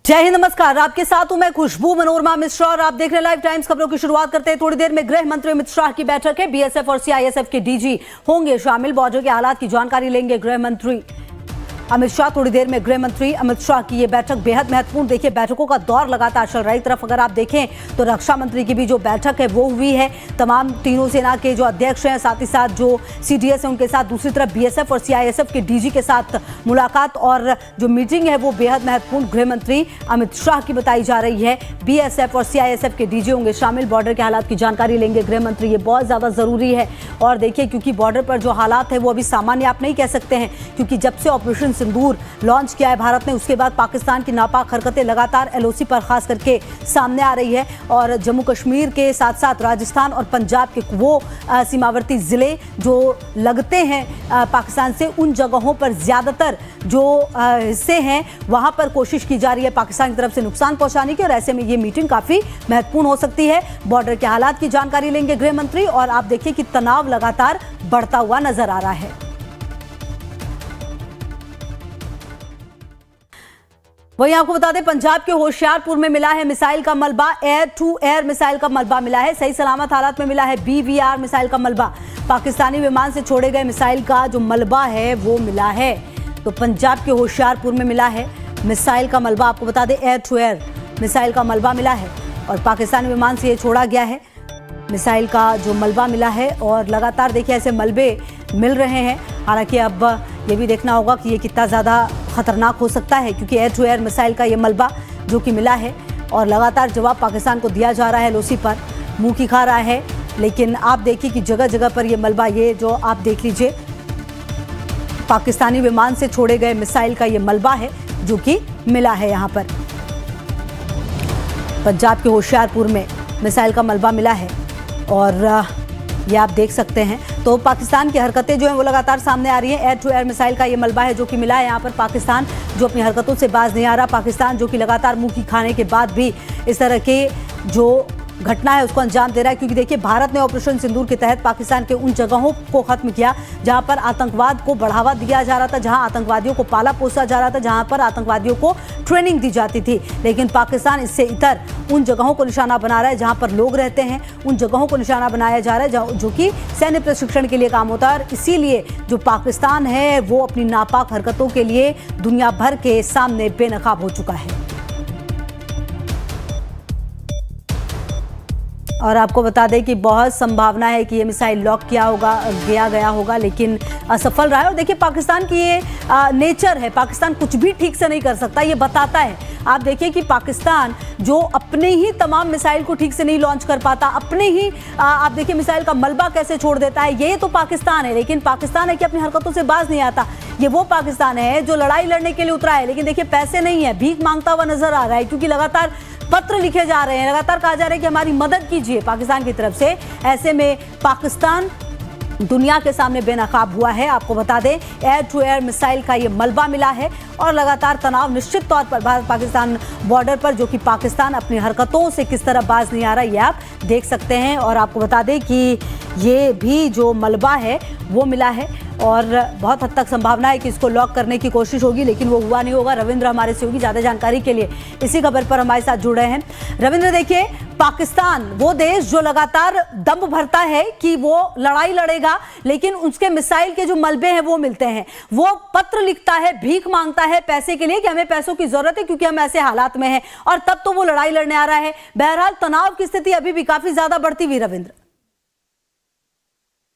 जय हिंद, नमस्कार। आपके साथ हूं मैं खुशबू मनोरमा मिश्रा और आप देख रहे हैं लाइव टाइम्स। खबरों की शुरुआत करते हैं। थोड़ी देर में गृह मंत्री अमित शाह की बैठक है। बीएसएफ और सीआईएसएफ के डीजी होंगे शामिल। बॉर्डर के हालात की जानकारी लेंगे गृह मंत्री अमित शाह। थोड़ी देर में गृह मंत्री अमित शाह की ये बैठक बेहद महत्वपूर्ण। देखिए, बैठकों का दौर लगातार चल रहा है। एक तरफ अगर आप देखें तो रक्षा मंत्री की भी जो बैठक है वो हुई है। तमाम तीनों सेना के जो अध्यक्ष हैं, साथ ही साथ जो सीडीएस है उनके साथ। दूसरी तरफ बीएसएफ और सीआईएसएफ के डीजी के साथ मुलाकात और जो मीटिंग है वो बेहद महत्वपूर्ण गृह मंत्री अमित शाह की बताई जा रही है। बीएसएफ और सीआईएसएफ के डीजी होंगे शामिल। बॉर्डर के हालात की जानकारी लेंगे गृह मंत्री। ये बहुत ज्यादा जरूरी है। और देखिए, क्योंकि बॉर्डर पर जो हालात है वो अभी सामान्य आप नहीं कह सकते हैं, क्योंकि जब से ऑपरेशन सिंदूर लॉन्च किया है भारत ने, उसके बाद पाकिस्तान की नापाक हरकतें लगातार एलओसी पर खास करके सामने आ रही है। और जम्मू कश्मीर के साथ साथ राजस्थान और पंजाब के वो सीमावर्ती जिले जो लगते हैं पाकिस्तान से, उन जगहों पर ज्यादातर जो हिस्से हैं वहां पर कोशिश की जा रही है पाकिस्तान की तरफ से नुकसान पहुंचाने की। और ऐसे में ये मीटिंग काफी महत्वपूर्ण हो सकती है। बॉर्डर के हालात की जानकारी लेंगे गृह मंत्री। और आप देखिए कि तनाव लगातार बढ़ता हुआ नजर आ रहा है। वहीं आपको बता दें, पंजाब के होशियारपुर में मिला है मिसाइल का मलबा। एयर टू एयर मिसाइल का मलबा मिला है। सही सलामत हालात में मिला है BVR मिसाइल का मलबा। पाकिस्तानी विमान से छोड़े गए मिसाइल का जो मलबा है वो मिला है। तो पंजाब के होशियारपुर में मिला है मिसाइल का मलबा। आपको बता दें, एयर टू एयर मिसाइल का मलबा मिला है और पाकिस्तानी विमान से ये छोड़ा गया है मिसाइल का जो मलबा मिला है। और लगातार देखिए ऐसे मलबे मिल रहे हैं। हालांकि अब ये भी देखना होगा कि ये कितना ज़्यादा खतरनाक हो सकता है, क्योंकि एयर टू एयर मिसाइल का ये मलबा जो कि मिला है और लगातार जवाब पाकिस्तान को दिया जा रहा है। एलओसी पर मुंह की खा रहा है। लेकिन आप देखिए कि जगह जगह पर ये मलबा, ये जो आप देख लीजिए, पाकिस्तानी विमान से छोड़े गए मिसाइल का ये मलबा है जो कि मिला है। यहाँ पर पंजाब के होशियारपुर में मिसाइल का मलबा मिला है और ये आप देख सकते हैं। तो पाकिस्तान की हरकतें जो हैं वो लगातार सामने आ रही हैं। एयर टू एयर मिसाइल का ये मलबा है जो कि मिला है। यहाँ पर पाकिस्तान जो अपनी हरकतों से बाज नहीं आ रहा। पाकिस्तान जो कि लगातार मुंह की खाने के बाद भी इस तरह के जो घटना है उसको अंजाम दे रहा है। क्योंकि देखिए, भारत ने ऑपरेशन सिंदूर के तहत पाकिस्तान के उन जगहों को खत्म किया जहां पर आतंकवाद को बढ़ावा दिया जा रहा था, जहां आतंकवादियों को पाला पोसा जा रहा था, जहां पर आतंकवादियों को ट्रेनिंग दी जाती थी। लेकिन पाकिस्तान इससे इतर उन जगहों को निशाना बना रहा है जहां पर लोग रहते हैं। उन जगहों को निशाना बनाया जा रहा है जो कि सैन्य प्रशिक्षण के लिए काम होता है। और इसीलिए जो पाकिस्तान है वो अपनी नापाक हरकतों के लिए दुनिया भर के सामने बेनकाब हो चुका है। और आपको बता दें कि बहुत संभावना है कि ये मिसाइल लॉक किया गया होगा, लेकिन असफल रहा है। और देखिए, पाकिस्तान की ये नेचर है, पाकिस्तान कुछ भी ठीक से नहीं कर सकता, ये बताता है। आप देखिए कि पाकिस्तान जो अपने ही तमाम मिसाइल को ठीक से नहीं लॉन्च कर पाता, अपने ही आप देखिए मिसाइल का मलबा कैसे छोड़ देता है। ये तो पाकिस्तान है, लेकिन पाकिस्तान है कि अपनी हरकतों से बाज नहीं आता। ये वो पाकिस्तान है जो लड़ाई लड़ने के लिए उतरा है, लेकिन देखिए पैसे नहीं है, भीख मांगता हुआ नजर आ रहा है। क्योंकि लगातार पत्र लिखे जा रहे हैं, लगातार कहा जा रहा है कि हमारी मदद कीजिए पाकिस्तान की तरफ से। ऐसे में पाकिस्तान दुनिया के सामने बेनकाब हुआ है। आपको बता दें, एयर टू एयर मिसाइल का ये मलबा मिला है और लगातार तनाव निश्चित तौर पर भारत पाकिस्तान बॉर्डर पर, जो कि पाकिस्तान अपनी हरकतों से किस तरह बाज नहीं आ रहा, ये आप देख सकते हैं। और आपको बता दें कि ये भी जो मलबा है वो मिला है और बहुत हद तक संभावना है कि इसको लॉक करने की कोशिश होगी, लेकिन वो हुआ नहीं होगा। रविंद्र हमारे से होगी ज़्यादा जानकारी के लिए इसी खबर पर हमारे साथ जुड़ रहे हैं। रविंद्र, देखिए, पाकिस्तान वो देश जो लगातार दम भरता है कि वो लड़ाई लड़ेगा, लेकिन उसके मिसाइल के जो मलबे हैं वो मिलते हैं। वो पत्र लिखता है, भीख मांगता है पैसे के लिए कि हमें पैसों की जरूरत है क्योंकि हम ऐसे हालात में हैं, और तब तो वो लड़ाई लड़ने आ रहा है। बहरहाल तनाव की स्थिति अभी भी काफी ज्यादा बढ़ती हुई। रविंद्र,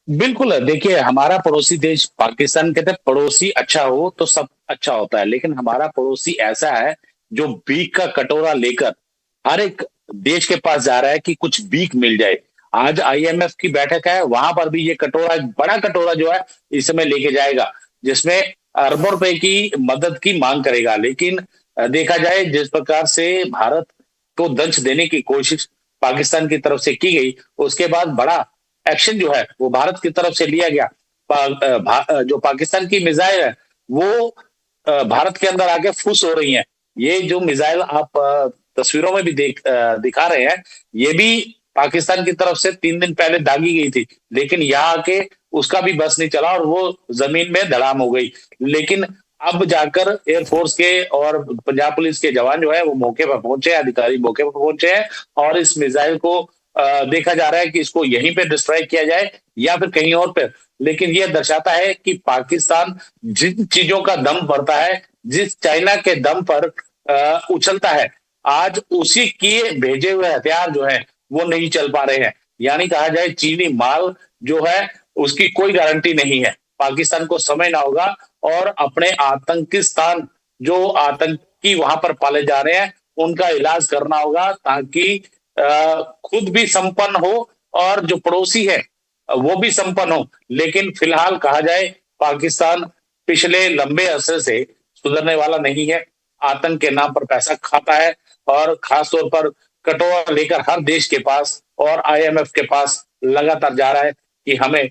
बिल्कुल, देखिए, हमारा पड़ोसी देश पाकिस्तान, कहते हैं पड़ोसी अच्छा हो तो सब अच्छा होता है, लेकिन हमारा पड़ोसी ऐसा है जो भीख का कटोरा लेकर हर एक देश के पास जा रहा है कि कुछ भीख मिल जाए। आज IMF की बैठक है, वहां पर भी ये कटोरा, एक बड़ा कटोरा जो है इस समय लेके जाएगा, जिसमें अरबों रुपए की मदद की मांग करेगा। लेकिन देखा जाए जिस प्रकार से भारत को दंश देने की कोशिश पाकिस्तान की तरफ से की गई, उसके बाद बड़ा एक्शन जो है वो भारत की तरफ से लिया गया। जो पाकिस्तान की मिसाइल है वो भारत के अंदर आके फुस हो रही हैं। ये जो मिसाइल आप तस्वीरों में भी दिखा रहे हैं, ये भी पाकिस्तान की तरफ से 3 दिन पहले दागी गई थी, लेकिन यहाँ आके उसका भी बस नहीं चला और वो जमीन में धड़ाम हो गई। लेकिन अब जाकर एयरफोर्स के और पंजाब पुलिस के जवान जो है वो मौके पर पहुंचे, अधिकारी मौके पर पहुंचे हैं और इस मिसाइल को देखा जा रहा है कि इसको यहीं पे डिस्ट्रॉय किया जाए या फिर कहीं और पे। लेकिन यह दर्शाता है कि पाकिस्तान जिन चीजों का दम बढ़ता है, जिस चाइना के दम पर उछलता है, आज उसी के भेजे हुए हथियार जो है वो नहीं चल पा रहे हैं। यानी कहा जाए चीनी माल जो है उसकी कोई गारंटी नहीं है। पाकिस्तान को समझना होगा और अपने आतंकिस्तान जो आतंकी वहां पर पाले जा रहे हैं उनका इलाज करना होगा, ताकि खुद भी संपन्न हो और जो पड़ोसी है वो भी संपन्न हो। लेकिन फिलहाल कहा जाए पाकिस्तान पिछले लंबे अरसे से सुधरने वाला नहीं है। आतंक के नाम पर पैसा खाता है और खासतौर पर कटोरा लेकर हर देश के पास और आईएमएफ के पास लगातार जा रहा है कि हमें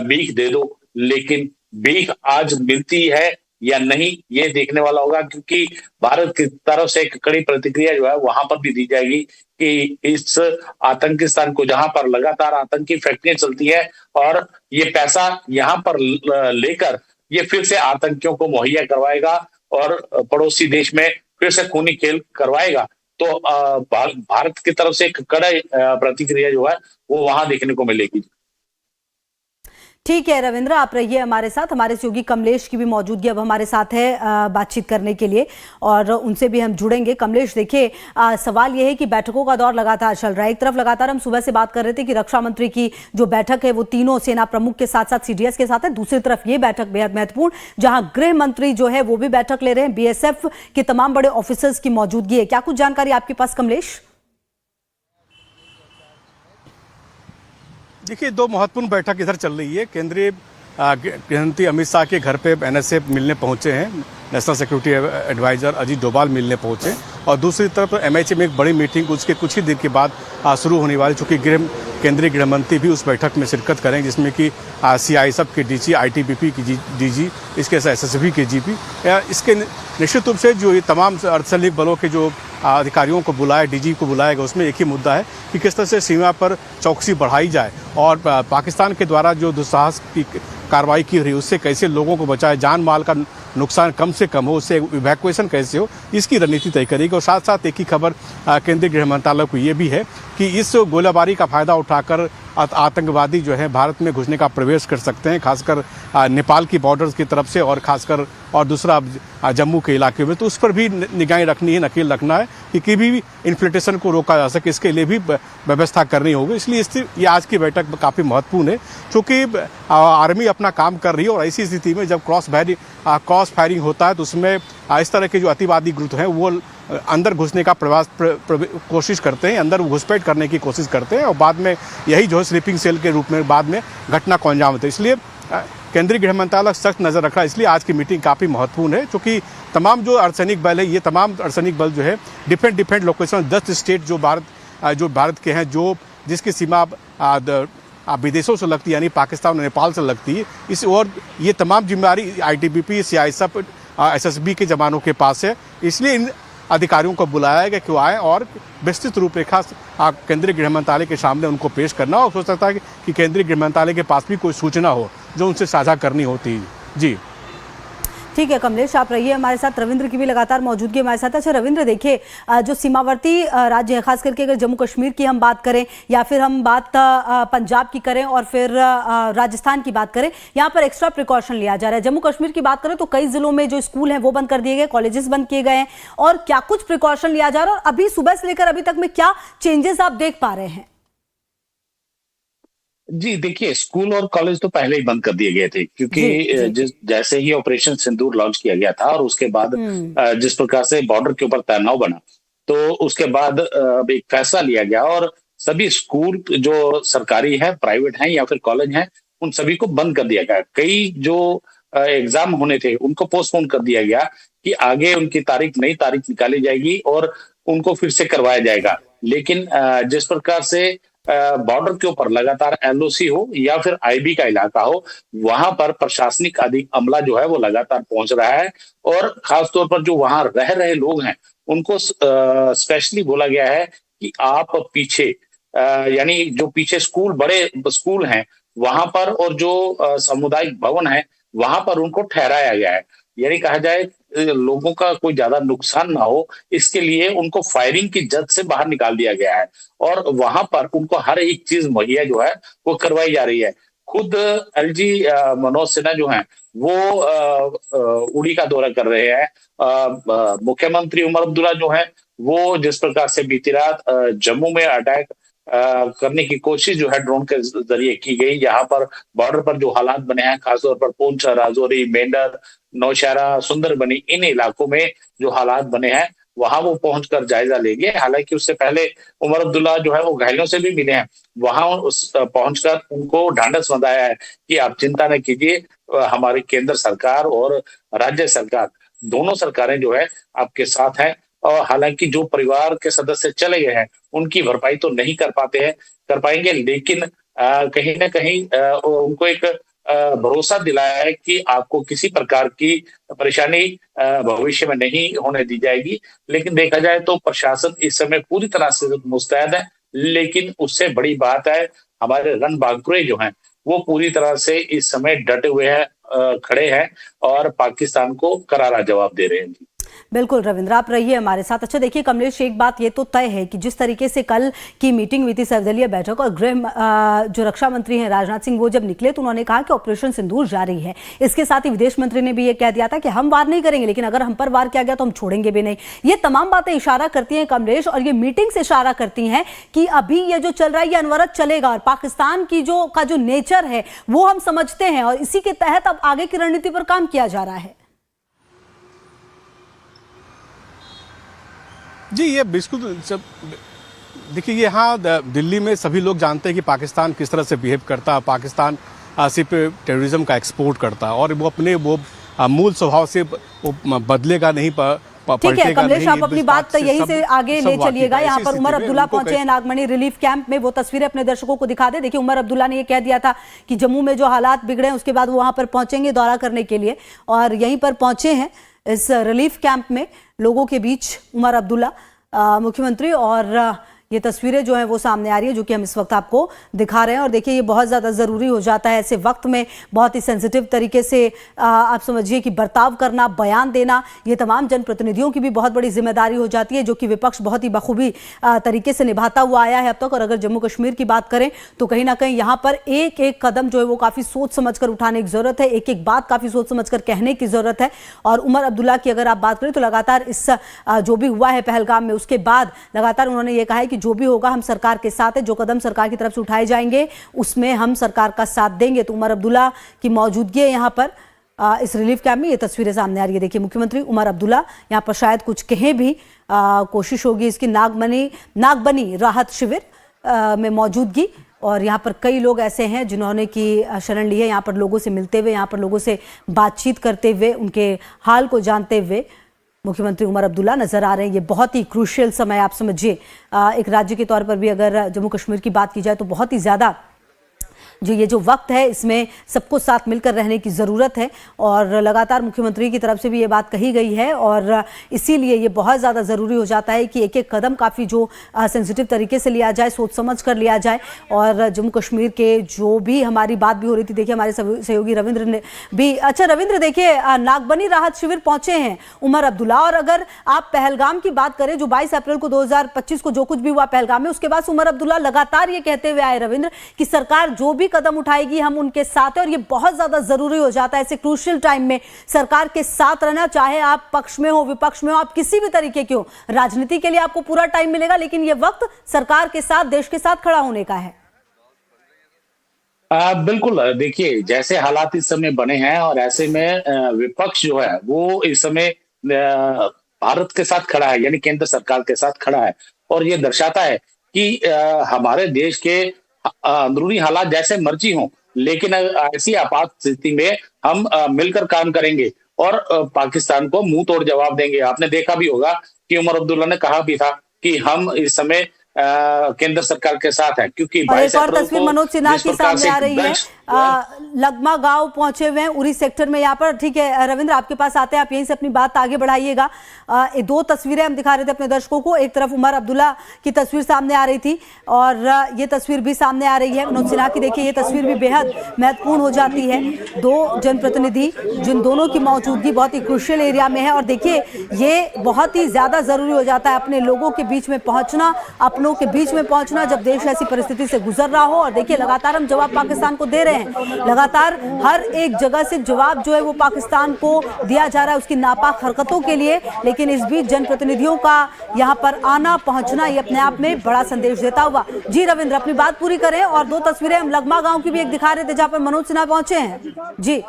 भीख दे दो। लेकिन भीख आज मिलती है या नहीं ये देखने वाला होगा, क्योंकि भारत की तरफ से एक कड़ी प्रतिक्रिया जो है वहां पर भी दी जाएगी कि इस आतंकिस्तान को जहां पर लगातार आतंकी फैक्ट्रियां चलती है और ये पैसा यहां पर लेकर ये फिर से आतंकियों को मुहैया करवाएगा और पड़ोसी देश में फिर से खूनी खेल करवाएगा। तो भारत की तरफ से एक कड़े प्रतिक्रिया जो है वो वहां देखने को मिलेगी। ठीक है रविंद्र, आप रहिए हमारे साथ। हमारे सहयोगी कमलेश की भी मौजूदगी अब हमारे साथ है बातचीत करने के लिए और उनसे भी हम जुड़ेंगे। कमलेश, देखिए सवाल यह है कि बैठकों का दौर लगातार चल रहा है। एक तरफ लगातार हम सुबह से बात कर रहे थे कि रक्षा मंत्री की जो बैठक है वो तीनों सेना प्रमुख के साथ साथ सीडीएस के साथ है। दूसरी तरफ ये बैठक बेहद महत्वपूर्ण, जहां गृह मंत्री जो है वो भी बैठक ले रहे हैं, बीएसएफ के तमाम बड़े ऑफिसर्स की मौजूदगी है। क्या कुछ जानकारी आपके पास कमलेश? देखिए, दो महत्वपूर्ण बैठक इधर चल रही है। केंद्रीय गृहमंत्री अमित शाह के घर पे एनएसए मिलने पहुंचे हैं, national security advisor Ajit Doval मिलने पहुंचे, और दूसरी तरफ एमएचए में एक बड़ी मीटिंग उसके कुछ ही देर के बाद शुरू होने वाली, चूँकि केंद्रीय गृह मंत्री भी उस बैठक में शिरकत करेंगे, जिसमें कि सीआईएसएफ के डीजी, आईटीबीपी की डीजी, इसके साथ एसएसबी के जीपी। इसके निश्चित रूप से जो ये तमाम अर्धसैनिक बलों के जो अधिकारियों को बुलाया, डीजी को बुलाएगा, उसमें एक ही मुद्दा है कि किस तरह से सीमा पर चौकसी बढ़ाई जाए और पाकिस्तान के द्वारा जो दुस्साहस की कार्रवाई की रही उससे कैसे लोगों को बचाए, जान माल का नुकसान कम से कम हो, उससे इवैक्यूएशन कैसे हो, इसकी रणनीति तय करेगी। और साथ साथ एक ही खबर केंद्रीय गृह मंत्रालय को ये भी है कि इस गोलाबारी का फायदा उठाकर आतंकवादी जो है भारत में घुसने का प्रवेश कर सकते हैं, खासकर नेपाल की बॉर्डर्स की तरफ से और खासकर और दूसरा जम्मू के इलाके में। तो उस पर भी निगाहें रखनी है, नकेल रखना है कि भी इन्फ्लेटेशन को रोका जा सके, इसके लिए भी व्यवस्था करनी होगी। इसलिए ये आज की बैठक काफ़ी महत्वपूर्ण है, क्योंकि आर्मी अपना काम कर रही है और ऐसी स्थिति में जब क्रॉस फायरिंग होता है तो उसमें इस तरह के जो अतिवादी ग्रुप हैं वो अंदर घुसने का कोशिश करते हैं, अंदर घुसपैठ करने की कोशिश करते हैं और बाद में यही जो है स्लीपिंग सेल के रूप में बाद में घटना को अंजाम देते हैं। इसलिए केंद्रीय गृह मंत्रालय सख्त नज़र रख रहा है। इसलिए आज की मीटिंग काफ़ी महत्वपूर्ण है, क्योंकि तमाम जो अर्धसैनिक बल है, ये तमाम अर्धसैनिक बल जो है डिफरेंट लोकेशन 10 स्टेट जो भारत के हैं, जिसकी सीमा विदेशों से लगती है, यानी पाकिस्तान और नेपाल से लगती है, इस और ये तमाम जिम्मेदारी आईटीबीपी, सीआईएसएफ, एसएसबी के जवानों के पास है। इसलिए इन अधिकारियों को बुलाया गया कि वो आए और विस्तृत रूपरेखा केंद्रीय गृह मंत्रालय के सामने उनको पेश करना। और हो सकता है कि केंद्रीय गृह मंत्रालय के पास भी कोई सूचना हो जो उनसे साझा करनी होती है। जी ठीक है कमलेश, आप रहिए हमारे साथ। रविंद्र की भी लगातार मौजूदगी हमारे साथ। अच्छा रविंद्र, देखिए जो सीमावर्ती राज्य है, खास करके अगर जम्मू कश्मीर की हम बात करें या फिर हम बात पंजाब की करें और फिर राजस्थान की बात करें, यहाँ पर एक्स्ट्रा प्रिकॉशन लिया जा रहा है। जम्मू कश्मीर की बात करें तो कई जिलों में जो स्कूल हैं वो बंद कर दिए गए, कॉलेजेस बंद किए गए हैं, और क्या कुछ प्रिकॉशन लिया जा रहा है और अभी सुबह से लेकर अभी तक में क्या चेंजेस आप देख पा रहे हैं? जी देखिए, स्कूल और कॉलेज तो पहले ही बंद कर दिए गए थे, क्योंकि जैसे ही ऑपरेशन सिंदूर लॉन्च किया गया था और उसके बाद जिस प्रकार से बॉर्डर के ऊपर तनाव बना, तो उसके बाद एक फैसला लिया गया और सभी स्कूल जो सरकारी है, प्राइवेट हैं या फिर कॉलेज हैं, उन सभी को बंद कर दिया गया। कई जो एग्जाम होने थे उनको पोस्टपोन कर दिया गया कि आगे उनकी नई तारीख निकाली जाएगी और उनको फिर से करवाया जाएगा। लेकिन जिस प्रकार से बॉर्डर के ऊपर लगातार एलओसी हो या फिर आईबी का इलाका हो, वहां पर प्रशासनिक अमला जो है वो लगातार पहुंच रहा है और खासतौर पर जो वहां रह रहे लोग हैं उनको स्पेशली बोला गया है कि आप पीछे यानी जो पीछे बड़े स्कूल हैं वहां पर और जो सामुदायिक भवन है वहां पर उनको ठहराया गया है। यानी कहा जाए लोगों का कोई ज्यादा नुकसान ना हो, इसके लिए उनको फायरिंग की जद से बाहर निकाल दिया गया है और वहां पर उनको हर एक चीज मुहैया जो है वो करवाई जा रही है। खुद एलजी मनोज सिन्हा जो हैं वो उड़ी का दौरा कर रहे हैं। मुख्यमंत्री उमर अब्दुल्ला जो है वो जिस प्रकार से बीती रात जम्मू में अटैक करने की कोशिश जो है ड्रोन के जरिए की गई, यहाँ पर बॉर्डर पर जो हालात बने हैं, खासतौर पर पुंछ, राजौरी, मेंढर, नौशहरा, सुंदरबनी, इन इलाकों में जो हालात बने हैं वहां वो पहुंचकर जायजा लेंगे। हालांकि उससे पहले उमर अब्दुल्ला जो है वो घायलों से भी मिले हैं, वहां पहुंचकर उनको ढांढस बंधाया है कि आप चिंता न कीजिए, हमारी केंद्र सरकार और राज्य सरकार दोनों सरकारें जो है आपके साथ हैं। और हालांकि जो परिवार के सदस्य चले गए हैं उनकी भरपाई तो नहीं कर पाएंगे, लेकिन कहीं ना कहीं उनको एक भरोसा दिलाया है कि आपको किसी प्रकार की परेशानी भविष्य में नहीं होने दी जाएगी। लेकिन देखा जाए तो प्रशासन इस समय पूरी तरह से मुस्तैद है, लेकिन उससे बड़ी बात है हमारे रणबांकुरे जो हैं वो पूरी तरह से इस समय डटे हुए हैं, खड़े हैं और पाकिस्तान को करारा जवाब दे रहे हैं। बिल्कुल रविंद्र, आप रहिए हमारे साथ। अच्छा देखिए कमलेश, एक बात ये तो तय है कि जिस तरीके से कल की मीटिंग हुई थी, सर्वदलीय बैठक, और जो रक्षा मंत्री हैं राजनाथ सिंह वो जब निकले तो उन्होंने कहा कि ऑपरेशन सिंदूर जारी है। इसके साथ ही विदेश मंत्री ने भी ये कह दिया था कि हम वार नहीं करेंगे, लेकिन अगर हम पर वार किया गया तो हम छोड़ेंगे भी नहीं। ये तमाम बातें इशारा करती हैं कमलेश, और ये मीटिंग से इशारा करती हैं कि अभी ये जो चल रहा है ये अनवरत चलेगा और पाकिस्तान की जो नेचर है वो हम समझते हैं और इसी के तहत अब आगे की रणनीति पर काम किया जा रहा है। जी ये बिल्कुल देखिए, यहाँ दिल्ली में सभी लोग जानते हैं कि पाकिस्तान किस तरह से बिहेव करता है। पाकिस्तान सिर्फ टेररिज्म का एक्सपोर्ट करता है और वो अपने मूल स्वभाव से वो बदलेगा नहीं। ठीक है कमलेश, आप अपनी बात यहीं से आगे ले चलिएगा। यहाँ पर उमर अब्दुल्ला पहुंचे हैं नागमणि रिलीफ कैंप में, वो तस्वीरें अपने दर्शकों को दिखा दे। देखिए उमर अब्दुल्ला ने ये कह दिया था कि जम्मू में जो हालात बिगड़े हैं उसके बाद वो वहां पर पहुंचेंगे दौरा करने के लिए, और यहीं पर पहुंचे हैं इस रिलीफ कैंप में लोगों के बीच उमर अब्दुल्ला मुख्यमंत्री। और ये तस्वीरें जो हैं वो सामने आ रही है जो कि हम इस वक्त आपको दिखा रहे हैं। और देखिए ये बहुत ज़्यादा ज़रूरी हो जाता है ऐसे वक्त में, बहुत ही सेंसिटिव तरीके से आप समझिए कि बर्ताव करना, बयान देना, ये तमाम जनप्रतिनिधियों की भी बहुत बड़ी जिम्मेदारी हो जाती है, जो कि विपक्ष बहुत ही बखूबी तरीके से निभाता हुआ आया है अब तक। और अगर जम्मू कश्मीर की बात करें तो कहीं ना कहीं यहाँ पर एक एक कदम जो है वो काफ़ी सोच समझ कर उठाने की ज़रूरत है, एक एक बात काफ़ी सोच समझ कर कहने की ज़रूरत है। और उमर अब्दुल्ला की अगर आप बात करें तो लगातार इस जो भी हुआ है पहलगाम में, उसके बाद लगातार उन्होंने ये कहा है कि जो भी होगा हम सरकार के साथ है, जो कदम सरकार की तरफ से उठाए जाएंगे उसमें हम सरकार का साथ देंगे। तो उमर अब्दुल्ला की मौजूदगी है यहाँ पर इस रिलीफ कैंप में, ये तस्वीरें सामने आ रही है। देखिए मुख्यमंत्री उमर अब्दुल्ला यहाँ पर शायद कुछ कहें भी, कोशिश होगी इसकी नागबनी राहत शिविर में मौजूदगी। और यहाँ पर कई लोग ऐसे हैं जिन्होंने की शरण ली है, यहाँ पर लोगों से मिलते हुए, यहाँ पर लोगों से बातचीत करते हुए, उनके हाल को जानते हुए मुख्यमंत्री उमर अब्दुल्ला नजर आ रहे हैं। ये बहुत ही क्रूशियल समय, आप समझिए एक राज्य के तौर पर भी अगर जम्मू कश्मीर की बात की जाए तो बहुत ही ज़्यादा जो ये जो वक्त है इसमें सबको साथ मिलकर रहने की ज़रूरत है। और लगातार मुख्यमंत्री की तरफ से भी ये बात कही गई है और इसीलिए ये बहुत ज़्यादा ज़रूरी हो जाता है कि एक एक कदम काफ़ी जो सेंसिटिव तरीके से लिया जाए, सोच समझ कर लिया जाए। और जम्मू कश्मीर के जो भी हमारी बात भी हो रही थी, देखिए हमारे सहयोगी रविंद्र ने भी, अच्छा रविंद्र देखिए नागबनी राहत शिविर पहुंचे हैं उमर अब्दुल्ला, और अगर आप पहलगाम की बात करें जो 22 अप्रैल को 2025 को जो कुछ भी हुआ पहलगाम में, उसके बाद उमर अब्दुल्ला लगातार ये कहते हुए आए रविंद्र कि सरकार जो भी कदम उठाएगी हम उनके साथ हैं। और ये बहुत ज्यादा जरूरी हो जाता है ऐसे क्रूशियल टाइम में सरकार के साथ रहना, चाहे आप पक्ष में हो, विपक्ष में हो, आप किसी भी तरीके के हो। राजनीति के लिए आपको पूरा टाइम मिलेगा, लेकिन ये वक्त सरकार के साथ, देश के साथ खड़ा होने का है। बिल्कुल, देखिए जैसे हालात इस समय बने हैं और ऐसे में विपक्ष जो है वो इस समय भारत के साथ खड़ा है, यानी केंद्र सरकार के साथ खड़ा है। और ये दर्शाता है कि हमारे देश के अंदरूनी हालात जैसे मर्जी हों, लेकिन ऐसी आपात स्थिति में हम मिलकर काम करेंगे और पाकिस्तान को मुंह तोड़ जवाब देंगे। आपने देखा भी होगा कि उमर अब्दुल्ला ने कहा भी था कि हम इस समय केंद्र सरकार के साथ है, क्योंकि और 22 एक और अप्रैल तस्वीर को मनोज सिन्हा जिस की प्रकार सामने से आ रही है। बेंच लगमा गांव पहुंचे हुए हैं उरी सेक्टर में यहाँ पर। ठीक है रविंद्र, आपके पास आते हैं, आप यहीं से अपनी बात आगे बढ़ाइएगा। ये दो तस्वीरें हम दिखा रहे थे अपने दर्शकों को। एक तरफ उमर अब्दुल्ला की तस्वीर सामने आ रही थी और ये तस्वीर भी सामने आ रही है मनोज सिन्हा की। देखिए ये तस्वीर भी बेहद महत्वपूर्ण हो जाती है। दो जनप्रतिनिधि जिन दोनों की मौजूदगी बहुत ही क्रूशियल एरिया में है, और देखिए ये बहुत ही ज्यादा जरूरी हो जाता है अपने लोगों के बीच में पहुंचना, अपनों के बीच में पहुंचना जब देश ऐसी परिस्थिति से गुजर रहा हो। और देखिए लगातार हम जवाब पाकिस्तान को दे रहे हैं, लगातार हर एक जगह से जवाब जो है वो पाकिस्तान को दिया जा रहा है उसकी नापाक हरकतों के लिए। लेकिन इस बीच जनप्रतिनिधियों का यहां पर आना पहुंचना ये अपने आप में बड़ा संदेश देता हुआ। जी रविंद्र, अपनी बात पूरी करें। और दो तस्वीरें हम लगमा गांव की भी एक दिखा रहे थे जहां पर मनोज सिन्हा पहुंचे हैं। जी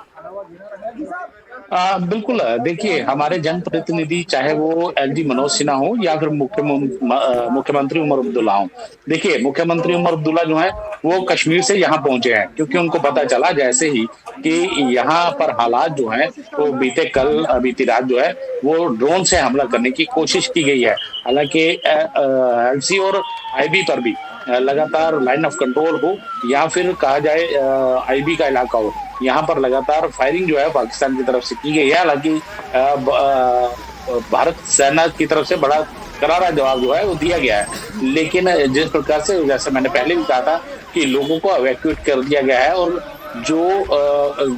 बिल्कुल, देखिए हमारे जनप्रतिनिधि चाहे वो एलजी मनोज सिन्हा हो या फिर मुख्यमंत्री उमर अब्दुल्ला हो। देखिए मुख्यमंत्री उमर अब्दुल्ला जो है वो कश्मीर से यहाँ पहुंचे हैं, क्योंकि उनको पता चला जैसे ही कि यहाँ पर हालात जो हैं तो बीती रात जो है वो ड्रोन से हमला करने की कोशिश की गई है। हालांकि एलसी और आईबी पर भी लगातार लाइन ऑफ कंट्रोल हो या फिर कहा जाए आईबी का इलाका हो, यहाँ पर लगातार फायरिंग जो है पाकिस्तान की तरफ से की गई है। हालांकि भारत सेना की तरफ से बड़ा करारा जवाब जो है वो दिया गया है। लेकिन जिस प्रकार से, जैसे मैंने पहले भी कहा था कि लोगों को इवैक्यूएट कर दिया गया है और जो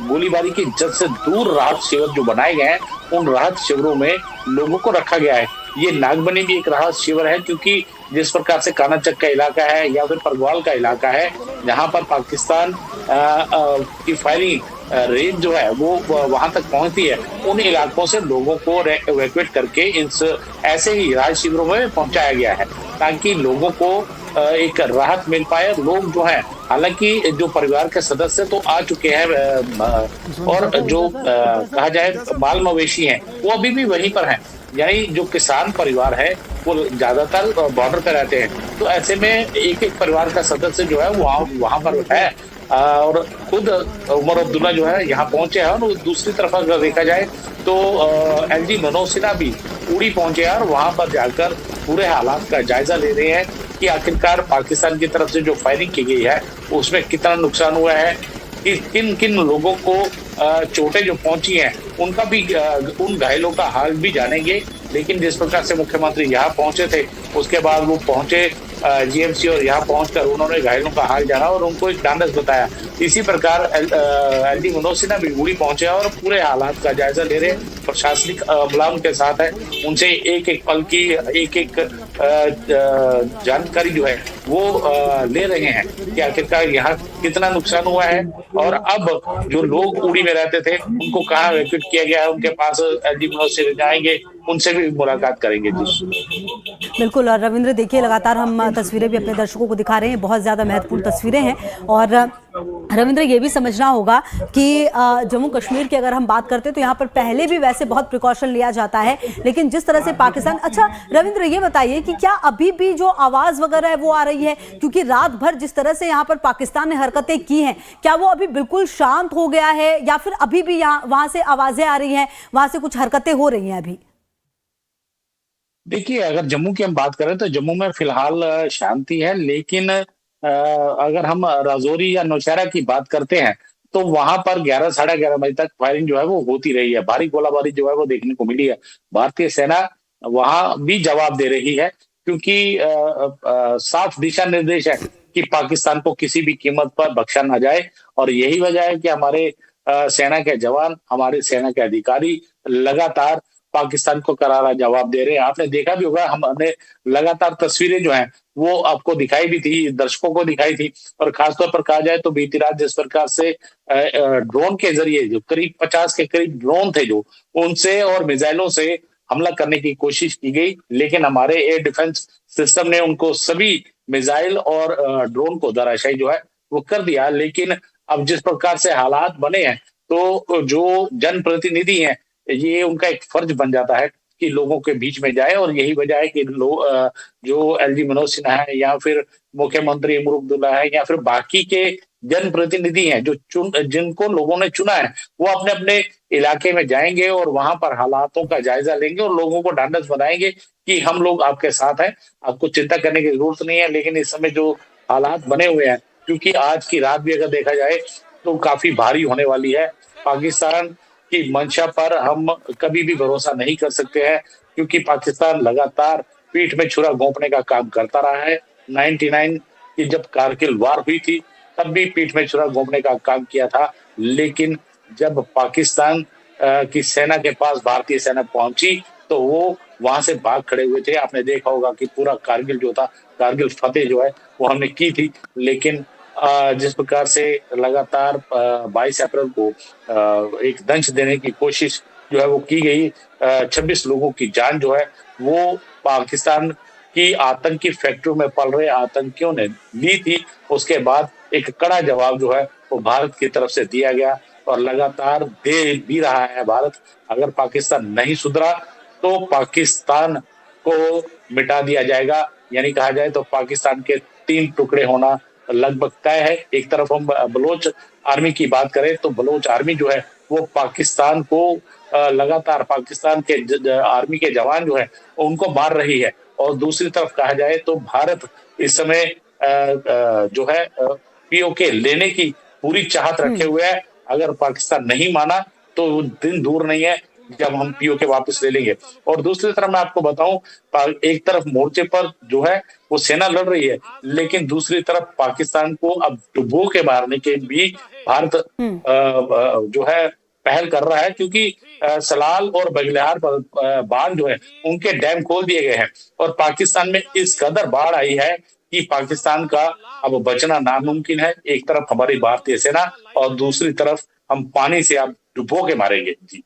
गोलीबारी की जद से दूर राहत शिविर जो बनाए गए हैं उन राहत शिविरों में लोगों को रखा गया है। ये नागबनी भी एक राहत शिविर है, क्योंकि जिस प्रकार से कानाचक का इलाका है या फिर परगवाल का इलाका है जहां पर पाकिस्तान की फायरिंग रेंज जो है वो वहां तक पहुंचती है, उन इलाकों से लोगों को इवैक्यूएट करके ऐसे ही राहत शिविरों में पहुंचाया गया है ताकि लोगों को एक राहत मिल पाए। लोग जो है, हालांकि जो परिवार के सदस्य तो आ चुके हैं और जो कहा जाए बाल मवेशी हैं वो अभी भी वहीं पर हैं, यानी जो किसान परिवार है वो ज्यादातर बॉर्डर पे रहते हैं। तो ऐसे में एक एक परिवार का सदस्य जो है वो वहां पर है और खुद उमर अब्दुल्ला जो है यहाँ पहुंचे हैं। और दूसरी तरफ अगर देखा जाए तो एलजी मनोज सिन्हा भी उड़ी पहुंचे हैं और वहां पर जाकर पूरे हालात का जायजा ले रहे हैं कि आखिरकार पाकिस्तान की तरफ से जो फायरिंग की गई है उसमें कितना नुकसान हुआ है, कि किन किन लोगों को चोटें जो पहुंची हैं उनका भी उन घायलों का हाल भी जानेंगे। लेकिन जिस प्रकार से मुख्यमंत्री यहाँ पहुंचे थे उसके बाद वो पहुंचे जीएमसी और यहाँ पहुंचकर उन्होंने घायलों का हाल जाना और उनको एक ढांढस बताया। इसी प्रकार एलजी मनोज सिन्हा भी उड़ी पहुंचे और पूरे हालात का जायजा ले रहे हैं। प्रशासनिक अमला उनके साथ है, उनसे एक एक पल की एक एक जानकारी जो है वो ले रहे हैं कि आखिरकार यहाँ कितना नुकसान हुआ है और अब जो लोग उड़ी में रहते थे उनको कहाँ इवैक्यूएट किया गया है। उनके पास एलजी मनोज सिन्हा जाएंगे, उनसे भी मुलाकात करेंगे। जी बिल्कुल। और रविंद्र देखिए लगातार हम तस्वीरें भी अपने दर्शकों को दिखा रहे हैं, बहुत ज़्यादा महत्वपूर्ण तस्वीरें हैं। और रविंद्र ये भी समझना होगा कि जम्मू कश्मीर की अगर हम बात करते हैं तो यहाँ पर पहले भी वैसे बहुत प्रिकॉशन लिया जाता है, लेकिन जिस तरह से पाकिस्तान। अच्छा रविंद्र ये बताइए कि क्या अभी भी जो आवाज़ वगैरह है वो आ रही है, क्योंकि रात भर जिस तरह से यहाँ पर पाकिस्तान ने हरकतें की हैं, क्या वो अभी बिल्कुल शांत हो गया है या फिर अभी भी वहाँ से आवाज़ें आ रही हैं, वहाँ से कुछ हरकतें हो रही हैं अभी? देखिए, अगर जम्मू की हम बात करें तो जम्मू में फिलहाल शांति है, लेकिन अगर हम राजौरी या नौशहरा की बात करते हैं तो वहां पर 11 साढ़े 11 बजे तक फायरिंग जो है वो होती रही है। भारी गोलाबारी जो है वो देखने को मिली है। भारतीय सेना वहां भी जवाब दे रही है, क्योंकि साफ दिशा निर्देश है कि पाकिस्तान को किसी भी कीमत पर बख्शा ना जाए। और यही वजह है कि हमारे सेना के जवान, हमारे सेना के अधिकारी लगातार पाकिस्तान को करारा जवाब दे रहे हैं। आपने देखा भी होगा, हमने लगातार तस्वीरें जो हैं वो आपको दिखाई भी थी, दर्शकों को दिखाई थी। और खासतौर पर कहा जाए तो बीती रात जिस प्रकार से ड्रोन के जरिए जो करीब 50 के करीब ड्रोन थे जो उनसे और मिसाइलों से हमला करने की कोशिश की गई, लेकिन हमारे एयर डिफेंस सिस्टम ने उनको सभी मिसाइल और ड्रोन को धराशायी जो है वो कर दिया। लेकिन अब जिस प्रकार से हालात बने हैं तो जो जनप्रतिनिधि हैं ये उनका एक फर्ज बन जाता है कि लोगों के बीच में जाए। और यही वजह है कि जो एलजी मनोज सिन्हा है या फिर मुख्यमंत्री उमर अब्दुल्ला है या फिर बाकी के जनप्रतिनिधि हैं जो जिनको लोगों ने चुना है, वो अपने अपने इलाके में जाएंगे और वहां पर हालातों का जायजा लेंगे और लोगों को ढांढस बनाएंगे कि हम लोग आपके साथ हैं, आपको चिंता करने की जरूरत नहीं है। लेकिन इस समय जो हालात बने हुए हैं, क्योंकि आज की रात भी अगर देखा जाए तो काफी भारी होने वाली है। पाकिस्तान की मंशा पर हम कभी भी भरोसा नहीं कर सकते हैं, क्योंकि पाकिस्तान लगातार पीठ में छुरा घोंपने का काम करता रहा है। 99 की जब कारगिल वार हुई थी तब भी पीठ में छुरा घोंपने का काम किया था, लेकिन जब पाकिस्तान की सेना के पास भारतीय सेना पहुंची तो वो वहां से भाग खड़े हुए थे। आपने देखा होगा कि पूरा कारगिल जो था, कारगिल फतेह जो है वो हमने की थी, लेकिन जिस प्रकार से लगातार 22 अप्रैल को एक दंश देने की कोशिश जो है वो की गई, 26 लोगों की जान जो है वो पाकिस्तान की आतंकी फैक्ट्रियों में पल रहे आतंकियों ने ली थी। उसके बाद एक कड़ा जवाब जो है वो भारत की तरफ से दिया गया और लगातार दे भी रहा है भारत। अगर पाकिस्तान नहीं सुधरा तो पाकिस्तान को मिटा दिया जाएगा, यानी कहा जाए तो पाकिस्तान के 3 टुकड़े होना लगभग तय है। एक तरफ हम बलोच आर्मी की बात करें तो बलोच आर्मी जो है वो पाकिस्तान को लगातार पाकिस्तान के आर्मी के जवान जो है उनको मार रही है, और दूसरी तरफ कहा जाए तो भारत इस समय जो है पीओके लेने की पूरी चाहत रखे हुए है। अगर पाकिस्तान नहीं माना तो दिन दूर नहीं है जब हम पीओके वापस ले लेंगे। और दूसरी तरफ मैं आपको बताऊं, एक तरफ मोर्चे पर जो है वो सेना लड़ रही है, लेकिन दूसरी तरफ पाकिस्तान को अब डुबो के मारने के भी भारत जो है पहल कर रहा है, क्योंकि सलाल और बगलिहार बांध जो है उनके डैम खोल दिए गए हैं और पाकिस्तान में इस कदर बाढ़ आई है कि पाकिस्तान का अब बचना नामुमकिन है। एक तरफ हमारी भारतीय सेना और दूसरी तरफ हम पानी से अब डुबो के मारेंगे। जी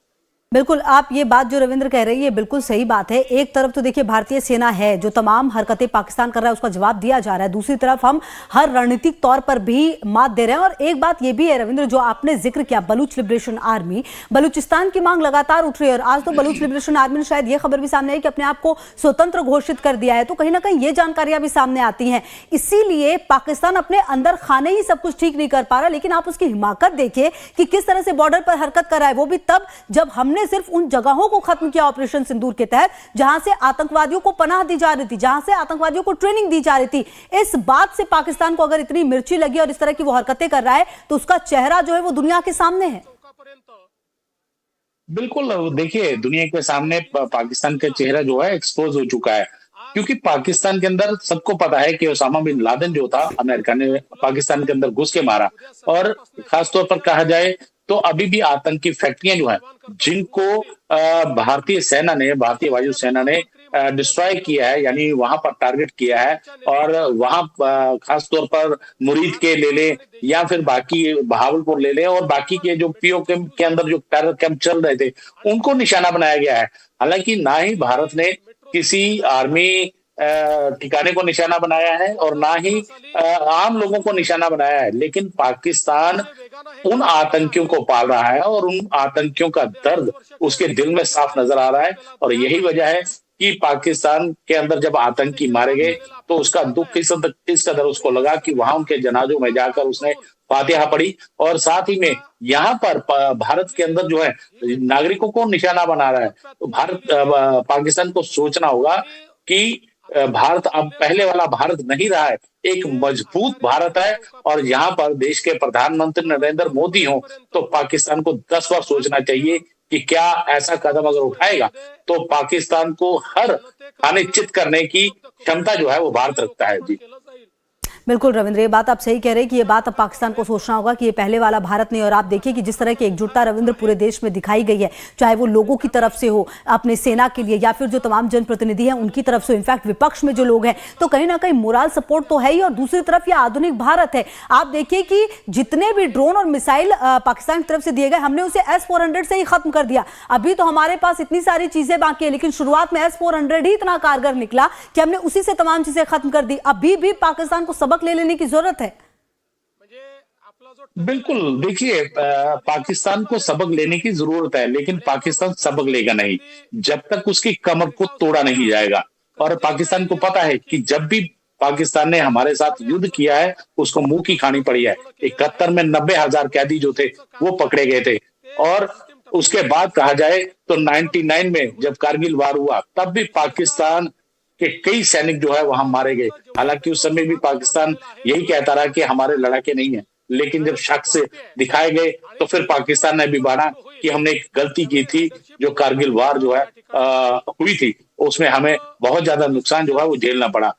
बिल्कुल, आप ये बात जो रविंद्र कह रही है बिल्कुल सही बात है। एक तरफ तो देखिए भारतीय सेना है जो तमाम हरकतें पाकिस्तान कर रहा है उसका जवाब दिया जा रहा है, दूसरी तरफ हम हर रणनीतिक तौर पर भी मात दे रहे हैं। और एक बात ये भी है रविंद्र, जो आपने जिक्र किया बलूच लिबरेशन आर्मी, बलूचिस्तान की मांग लगातार उठ रही है और आज तो बलूच लिबरेशन आर्मी ने शायद ये खबर भी सामने आई कि अपने आप को स्वतंत्र घोषित कर दिया है। तो कहीं ना कहीं ये जानकारियां भी सामने आती हैं, इसीलिए पाकिस्तान अपने अंदर खाने ही सब कुछ ठीक नहीं कर पा रहा। लेकिन आप उसकी हिमाकत देखिए कि किस तरह से बॉर्डर पर हरकत कर रहा है, वो भी तब जब हमने सिर्फ उन जगहों को खत्म किया ऑपरेशन सिंदूर के तहत जहां से आतंकवादियों को पनाह दी जा रही थी, जहां से आतंकवादियों को ट्रेनिंग दी जा रही थी। इस बात से पाकिस्तान को अगर इतनी मिर्ची लगी और इस तरह की वो हरकतें कर रहा है तो उसका चेहरा जो है वो दुनिया के सामने है। बिल्कुल, देखिए दुनिया के सामने पाकिस्तान का चेहरा जो है एक्सपोज हो चुका है, क्योंकि पाकिस्तान के अंदर सबको पता है कि ओसामा बिन लादेन जो था अमेरिका ने पाकिस्तान के अंदर घुस के मारा। और खासतौर पर कहा जाए तो अभी भी आतंकी फैक्ट्रियां जो है जिनको भारतीय सेना ने, भारतीय वायु सेना ने डिस्ट्रॉय किया है, यानी वहां पर टारगेट किया है, और वहां खासतौर पर मुरीद के ले ले या फिर बाकी बहावलपुर ले ले और बाकी के जो पीओके के अंदर जो टेरर कैंप चल रहे थे उनको निशाना बनाया गया है। हालांकि ना ही भारत ने किसी आर्मी ठिकाने को निशाना बनाया है और ना ही आम लोगों को निशाना बनाया है, लेकिन पाकिस्तान उन आतंकियों को पाल रहा है और उन आतंकियों का दर्द उसके दिल में साफ नजर आ रहा है। और यही वजह है कि पाकिस्तान के अंदर जब आतंकी मारे गए तो उसका दुख इस कदर उसको लगा कि वहां उनके जनाजों में जाकर उसने फातिहा पढ़ी, और साथ ही में यहाँ पर भारत के अंदर जो है नागरिकों को निशाना बना रहा है। तो पाकिस्तान को सोचना होगा कि भारत अब पहले वाला भारत नहीं रहा है, एक मजबूत भारत है। और यहाँ पर देश के प्रधानमंत्री नरेंद्र मोदी हो तो पाकिस्तान को 10 बार सोचना चाहिए कि क्या ऐसा कदम अगर उठाएगा तो पाकिस्तान को हर खाने चित करने की क्षमता जो है वो भारत रखता है। जी बिल्कुल रविंद्र, ये बात आप सही कह रहे हैं कि ये बात अब पाकिस्तान को सोचना होगा कि ये पहले वाला भारत नहीं। और आप देखिए कि जिस तरह की एकजुटता रविंद्र पूरे देश में दिखाई गई है, चाहे वो लोगों की तरफ से हो अपने सेना के लिए या फिर जो तमाम जनप्रतिनिधि हैं उनकी तरफ से, इनफैक्ट विपक्ष में जो लोग हैं, तो कहीं ना कहीं मोरल सपोर्ट तो है ही। और दूसरी तरफ ये आधुनिक भारत है। आप देखिए कि जितने भी ड्रोन और मिसाइल पाकिस्तान की तरफ से दिए गए हमने उसे S-400 से ही खत्म कर दिया। अभी तो हमारे पास इतनी सारी चीजें बाकी है, लेकिन शुरुआत में S-400 ही इतना कारगर निकला कि हमने उसी से तमाम चीजें खत्म कर दी। अभी भी पाकिस्तान को सबक ले लेने की जरूरत है। बिल्कुल, देखिए पाकिस्तान को सबक लेने की जरूरत है, लेकिन पाकिस्तान सबक लेगा नहीं जब तक उसकी कमर को तोड़ा नहीं जाएगा। और पाकिस्तान को पता है कि जब भी पाकिस्तान ने हमारे साथ युद्ध किया है, उसको मुंह की खानी पड़ी है। 71 में 90,000 कैदी जो थे वो पकड़े गए थे, और उसके बाद कहा जाए तो 99 में जब कारगिल वार हुआ तब भी पाकिस्तान के कई सैनिक जो है वहां मारे गए। हालांकि उस समय भी पाकिस्तान यही कहता रहा कि हमारे लड़ाके नहीं है, लेकिन जब शख्स दिखाए गए तो फिर पाकिस्तान ने भी माना कि हमने एक गलती की थी। जो कारगिल वार जो है हुई थी, उसमें हमें बहुत ज्यादा नुकसान जो है वो झेलना पड़ा।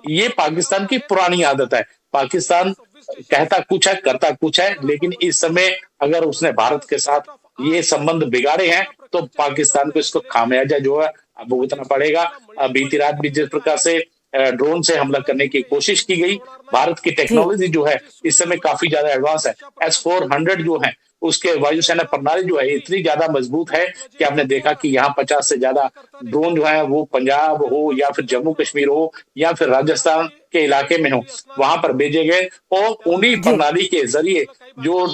ये पाकिस्तान की पुरानी आदत है। पाकिस्तान कहता कुछ है, करता कुछ है, लेकिन इस समय अगर उसने भारत के साथ ये संबंध बिगाड़े हैं तो पाकिस्तान को इसको खामियाजा जो है अब भुगतना पड़ेगा। बीती रात भी जिस प्रकार से ड्रोन से हमला करने की कोशिश की गई, भारत की टेक्नोलॉजी जो है इस समय काफी ज्यादा एडवांस है। S-400 जो है उसके वायुसेना प्रणाली जो है इतनी ज्यादा मजबूत है कि आपने देखा कि यहाँ 50 से ज्यादा ड्रोन जो है वो पंजाब हो या फिर जम्मू कश्मीर हो या फिर राजस्थान के इलाके में हो, वहां पर भेजे गए और उन्हीं प्रणाली के जरिए जो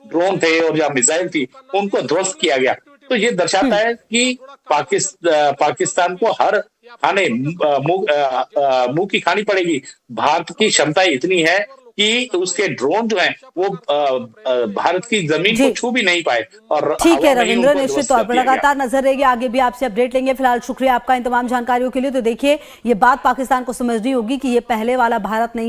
ड्रोन थे और या मिसाइल थी उनको ध्वस्त किया गया। तो ये दर्शाता है कि पाकिस्तान को हर खाने मुंह की खानी पड़ेगी। भारत की क्षमता इतनी है कि उसके ड्रोन जो हैं वो भारत की जमीन को छू भी नहीं पाए। और ठीक है हवा में ही रविंद्र, उनको निश्चित ध्वस्त तौर कर पर दिया गया। लगातार नजर रहेगी, आगे भी आपसे अपडेट लेंगे। फिलहाल शुक्रिया आपका इन तमाम जानकारियों के लिए। तो देखिए, ये बात पाकिस्तान को समझनी होगी कि ये पहले वाला भारत नहीं